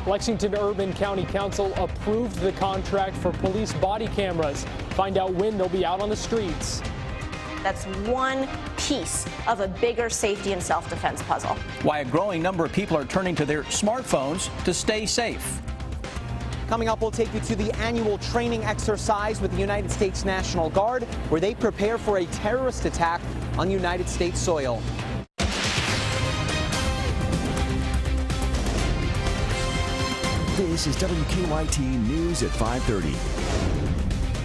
Lexington Urban County Council approved the contract for police body cameras. Find out when they'll be out on the streets. That's one piece of a bigger safety and self-defense puzzle. Why a growing number of people are turning to their smartphones to stay safe. Coming up, we'll take you to the annual training exercise with the United States National Guard, where they prepare for a terrorist attack on United States soil. This is WKYT News at 5:30.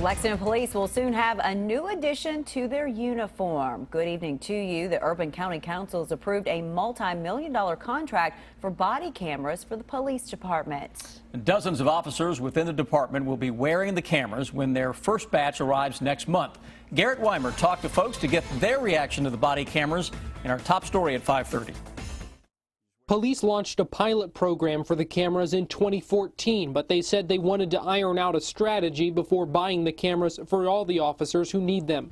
Lexington Police will soon have a new addition to their uniform. Good evening to you. The Urban County Council has approved a multi-million-dollar contract for body cameras for the police department. Dozens of officers within the department will be wearing the cameras when their first batch arrives next month. Garrett Weimer talked to folks to get their reaction to the body cameras in our top story at 5:30. Police launched a pilot program for the cameras in 2014, but they said they wanted to iron out a strategy before buying the cameras for all the officers who need them.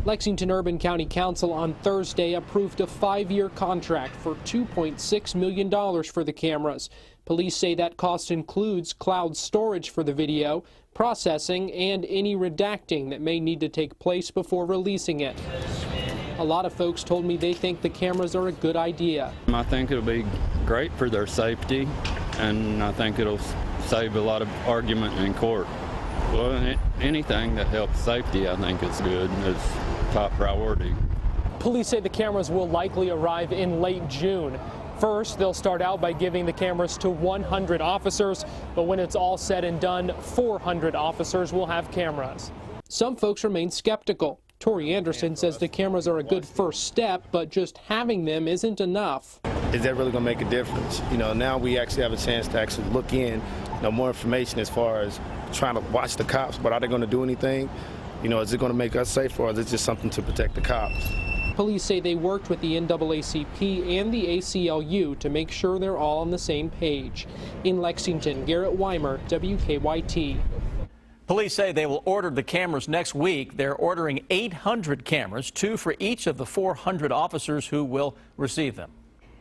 Lexington Urban County Council on Thursday approved a 5-year contract for $2.6 million for the cameras. Police say that cost includes cloud storage for the video, processing, and any redacting that may need to take place before releasing it. A lot of folks told me they think the cameras are a good idea. I think it'll be great for their safety, and I think it'll save a lot of argument in court. Well, anything that helps safety, I think is good, is top priority. Police say the cameras will likely arrive in late June. First, they'll start out by giving the cameras to 100 officers, but when it's all said and done, 400 officers will have cameras. Some folks remain skeptical. Tori Anderson says the cameras are a good first step, but just having them isn't enough. Is that really going to make a difference? Now we actually have a chance to actually look in, more information as far as trying to watch the cops, but are they going to do anything? Is it going to make us safer, or is it just something to protect the cops? Police say they worked with the NAACP and the ACLU to make sure they're all on the same page. In Lexington, Garrett Weimer, WKYT. Police say they will order the cameras next week. They're ordering 800 cameras, 2 for each of the 400 officers who will receive them.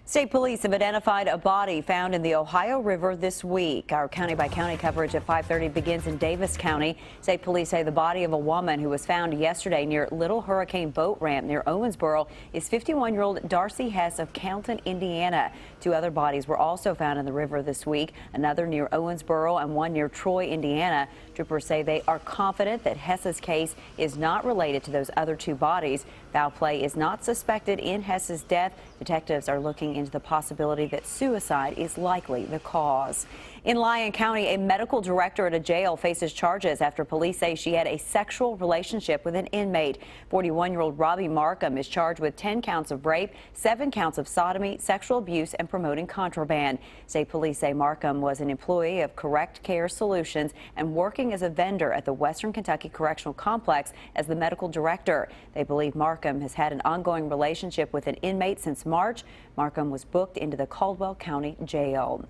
State police have identified a body found in the Ohio River this week. Our county-by-county coverage at 5:30 begins in Davis County. State police say the body of a woman who was found yesterday near Little Hurricane Boat Ramp near Owensboro is 51-year-old Darcy Hess of Counton, Indiana. 2 other bodies were also found in the river this week, another near Owensboro and one near Troy, Indiana. Troopers say they are confident that Hess's case is not related to those other 2 bodies. Foul play is not suspected in Hess's death. Detectives are looking into the possibility that suicide is likely the cause. In Lyon County, a medical director at a jail faces charges after police say she had a sexual relationship with an inmate. 41-year-old Robbie Markham is charged with 10 counts of rape, 7 counts of sodomy, sexual abuse, and promoting contraband. State police say Markham was an employee of Correct Care Solutions and working as a vendor at the Western Kentucky Correctional Complex as the medical director. They believe Markham has had an ongoing relationship with an inmate since March. Markham was booked into the Caldwell County Jail.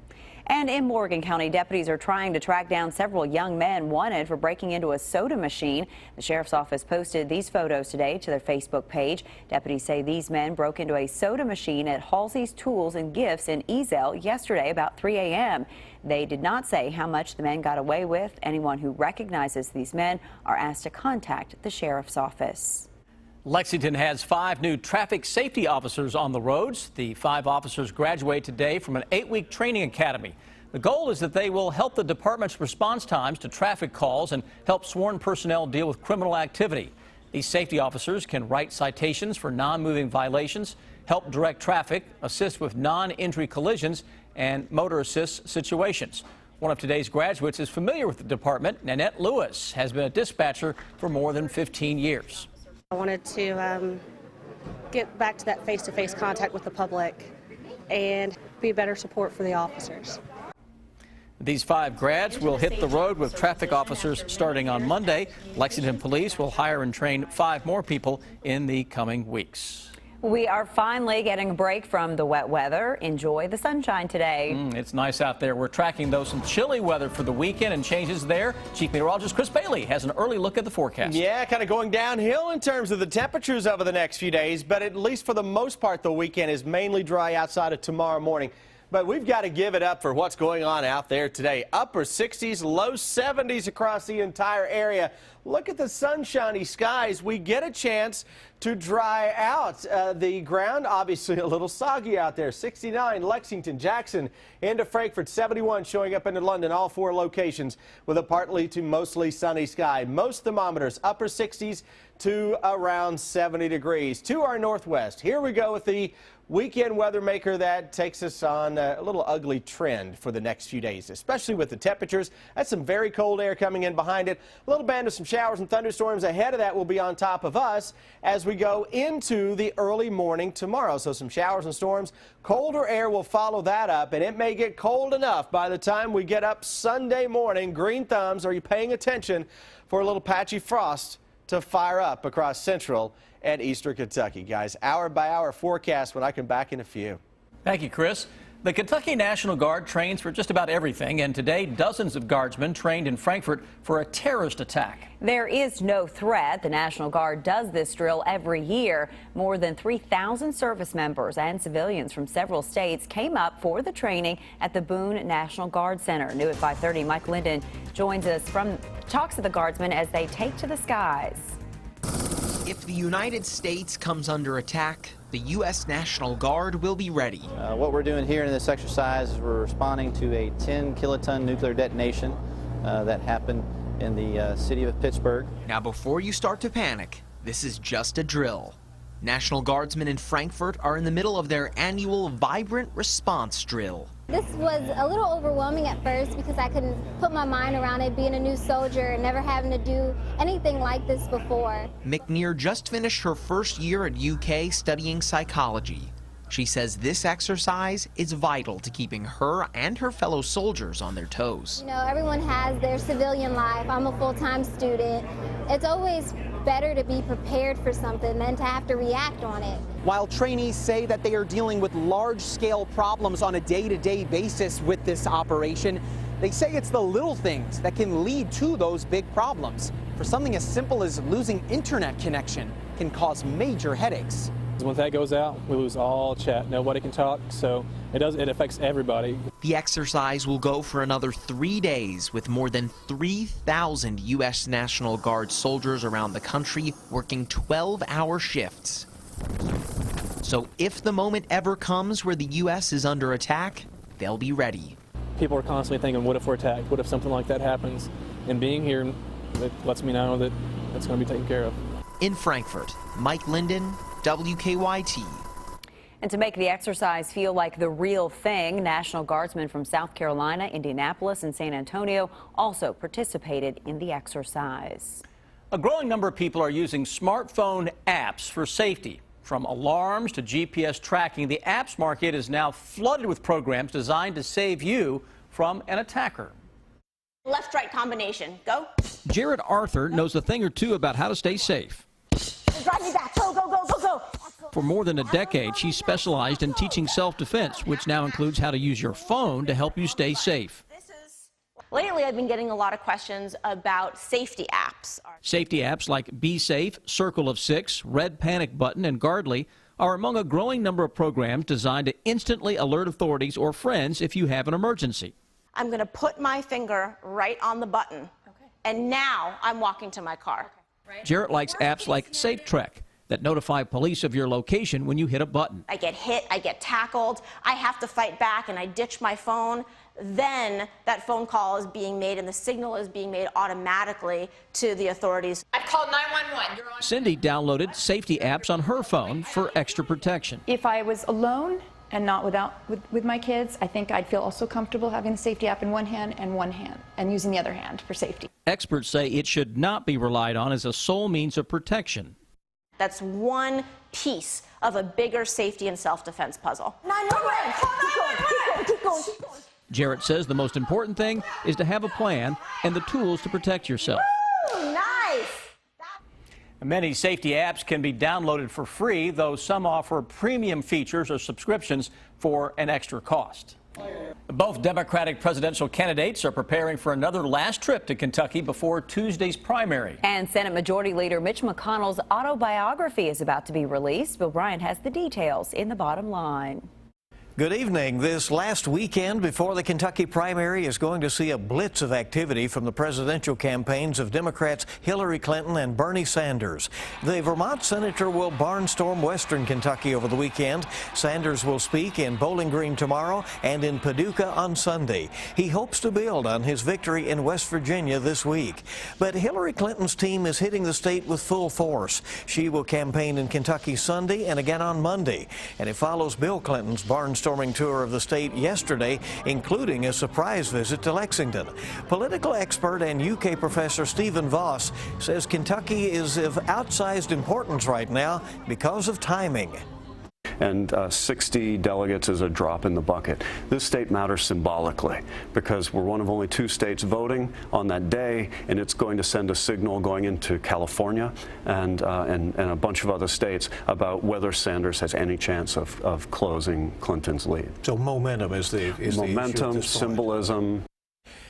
And in Morgan County, deputies are trying to track down several young men wanted for breaking into a soda machine. The sheriff's office posted these photos today to their Facebook page. Deputies say these men broke into a soda machine at Halsey's Tools and Gifts in Eazell yesterday about 3 a.m. They did not say how much the men got away with. Anyone who recognizes these men are asked to contact the sheriff's office. Lexington has 5 new traffic safety officers on the roads. The 5 officers graduate today from an 8-week training academy. The goal is that they will help the department's response times to traffic calls and help sworn personnel deal with criminal activity. These safety officers can write citations for non-moving violations, help direct traffic, assist with non-injury collisions, and motor assist situations. One of today's graduates is familiar with the department. Nanette Lewis has been a dispatcher for more than 15 years. I wanted to get back to that face-to-face contact with the public and be a better support for the officers. These 5 grads will hit the road with traffic officers starting on Monday. Lexington Police will hire and train 5 more people in the coming weeks. We are finally getting a break from the wet weather. Enjoy the sunshine today. It's nice out there. We're tracking, though, some chilly weather for the weekend and changes there. Chief Meteorologist Chris Bailey has an early look at the forecast. Yeah, kind of going downhill in terms of the temperatures over the next few days, but at least for the most part, the weekend is mainly dry outside of tomorrow morning. But we've got to give it up for what's going on out there today. Upper 60s, low 70s across the entire area. Look at the sunshiny skies. We get a chance to dry out. The ground obviously a little soggy out there. 69, Lexington, Jackson, into Frankfurt, 71 showing up into London, all 4 locations with a partly to mostly sunny sky. Most thermometers upper 60s to around 70 degrees. To our northwest, here we go with the weekend weather maker that takes us on a little ugly trend for the next few days, especially with the temperatures. That's some very cold air coming in behind it. A little band of some showers and thunderstorms ahead of that will be on top of us as we go into the early morning tomorrow. So some showers and storms. Colder air will follow that up, and it may get cold enough by the time we get up Sunday morning. Green thumbs, are you paying attention for a little patchy frost to fire up across central and eastern Kentucky, guys. Hour by hour forecast when I come back in a few. Thank you, Chris. The Kentucky National Guard trains for just about everything, and today dozens of guardsmen trained in Frankfurt for a terrorist attack. There is no threat. The National Guard does this drill every year. More than 3,000 service members and civilians from several states came up for the training at the Boone National Guard Center. New at 5:30, Mike Linden joins us from talks to the guardsmen as they take to the skies. If the United States comes under attack, the U.S. National Guard will be ready. What we're doing here in this exercise is we're responding to a 10-kiloton nuclear detonation that happened in the city of Pittsburgh. Now, before you start to panic, this is just a drill. National Guardsmen in Frankfurt are in the middle of their annual Vibrant Response Drill. This was a little overwhelming at first because I couldn't put my mind around it, being a new soldier and never having to do anything like this before. McNear just finished her first year at UK studying psychology. She says this exercise is vital to keeping her and her fellow soldiers on their toes. You know, everyone has their civilian life. I'm a full-time student. It's always better to be prepared for something than to have to react on it. While trainees say that they are dealing with large-scale problems on a day-to-day basis with this operation, they say it's the little things that can lead to those big problems. For something as simple as losing internet connection can cause major headaches. Once that goes out, we lose all chat. Nobody can talk, so it affects everybody. The exercise will go for another 3 days with more than 3,000 U.S. National Guard soldiers around the country working 12-hour shifts. So if the moment ever comes where the U.S. is under attack, they'll be ready. People are constantly thinking, what if we're attacked? What if something like that happens? And being here, it lets me know that it's going to be taken care of. In Frankfurt, Mike Linden, WKYT. And to make the exercise feel like the real thing, National Guardsmen from South Carolina, Indianapolis, and San Antonio also participated in the exercise. A growing number of people are using smartphone apps for safety. From alarms to GPS tracking, the apps market is now flooded with programs designed to save you from an attacker. Left-right combination. Go. Jarrett Arthur knows a thing or two about how to stay safe. Drive me back. Go, go, go, go, go. For more than a decade, she's specialized in teaching self-defense, which now includes how to use your phone to help you stay safe. Lately, I've been getting a lot of questions about safety apps. Safety apps like Be Safe, Circle of Six, Red Panic Button, and Guardly are among a growing number of programs designed to instantly alert authorities or friends if you have an emergency. I'm going to put my finger right on the button, and now I'm walking to my car. Jarrett likes apps like SafeTrek that notify police of your location when you hit a button. I get hit, I get tackled, I have to fight back, and I ditch my phone. Then that phone call is being made and the signal is being made automatically to the authorities. I've called 911. You're on. Cindy downloaded safety apps on her phone for extra protection. If I was alone and not with my kids, I think I'd feel also comfortable having the safety app in one hand and using the other hand for safety. Experts say it should not be relied on as a sole means of protection. That's one piece of a bigger safety and self-defense puzzle. 911! Keep going. Jarrett says the most important thing is to have a plan and the tools to protect yourself. Woo, nice! Many safety apps can be downloaded for free, though some offer premium features or subscriptions for an extra cost. Both Democratic presidential candidates are preparing for another last trip to Kentucky before Tuesday's primary. And Senate Majority Leader Mitch McConnell's autobiography is about to be released. Bill Bryant has the details in the bottom line. Good evening. This last weekend before the Kentucky primary is going to see a blitz of activity from the presidential campaigns of Democrats Hillary Clinton and Bernie Sanders. The Vermont senator will barnstorm western Kentucky over the weekend. Sanders will speak in Bowling Green tomorrow and in Paducah on Sunday. He hopes to build on his victory in West Virginia this week. But Hillary Clinton's team is hitting the state with full force. She will campaign in Kentucky Sunday and again on Monday. And it follows Bill Clinton's barnstorming tour of the state yesterday, including a surprise visit to Lexington. Political expert and UK professor Stephen Voss says Kentucky is of outsized importance right now because of timing. And 60 delegates is a drop in the bucket. This state matters symbolically because we're one of only 2 states voting on that day, and it's going to send a signal going into California and a bunch of other states about whether Sanders has any chance of closing Clinton's lead. So momentum is the momentum, symbolism.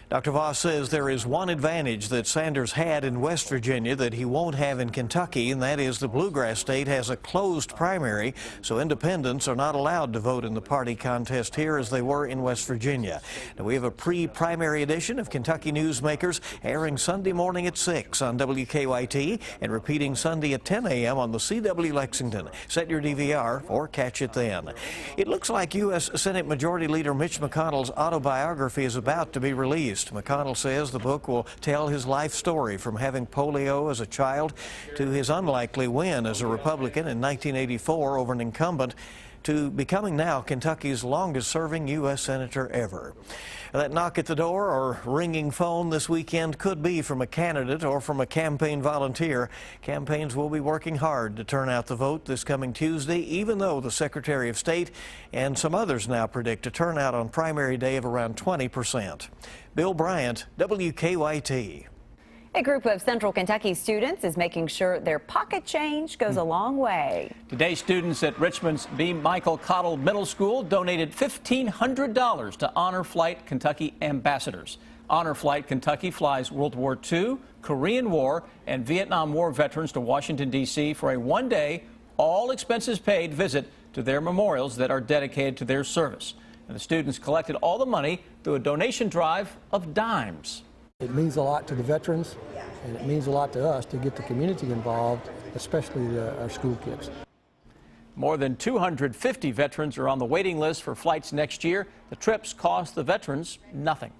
Dr. Voss says there is one advantage that Sanders had in West Virginia that he won't have in Kentucky, and that is the Bluegrass state has a closed primary, so independents are not allowed to vote in the party contest here as they were in West Virginia. Now, we have a pre-primary edition of Kentucky Newsmakers airing Sunday morning at 6 on WKYT and repeating Sunday at 10 a.m. on the CW Lexington. Set your DVR or catch it then. It looks like U.S. Senate Majority Leader Mitch McConnell's autobiography is about to be released. McConnell says the book will tell his life story from having polio as a child to his unlikely win as a Republican in 1984 over an incumbent to becoming now Kentucky's longest-serving U.S. Senator ever. That knock at the door or ringing phone this weekend could be from a candidate or from a campaign volunteer. Campaigns will be working hard to turn out the vote this coming Tuesday, even though the Secretary of State and some others now predict a turnout on primary day of around 20%. Bill Bryant, WKYT. A group of Central Kentucky students is making sure their pocket change goes a long way. Today, students at Richmond's B. Michael Cottle Middle School donated $1,500 to Honor Flight Kentucky ambassadors. Honor Flight Kentucky flies World War II, Korean War, and Vietnam War veterans to Washington, D.C. for a one-day, all expenses paid visit to their memorials that are dedicated to their service. And the students collected all the money through a donation drive of dimes. It means a lot to the veterans, and it means a lot to us to get the community involved, especially our school kids. More than 250 veterans are on the waiting list for flights next year. The trips cost the veterans nothing.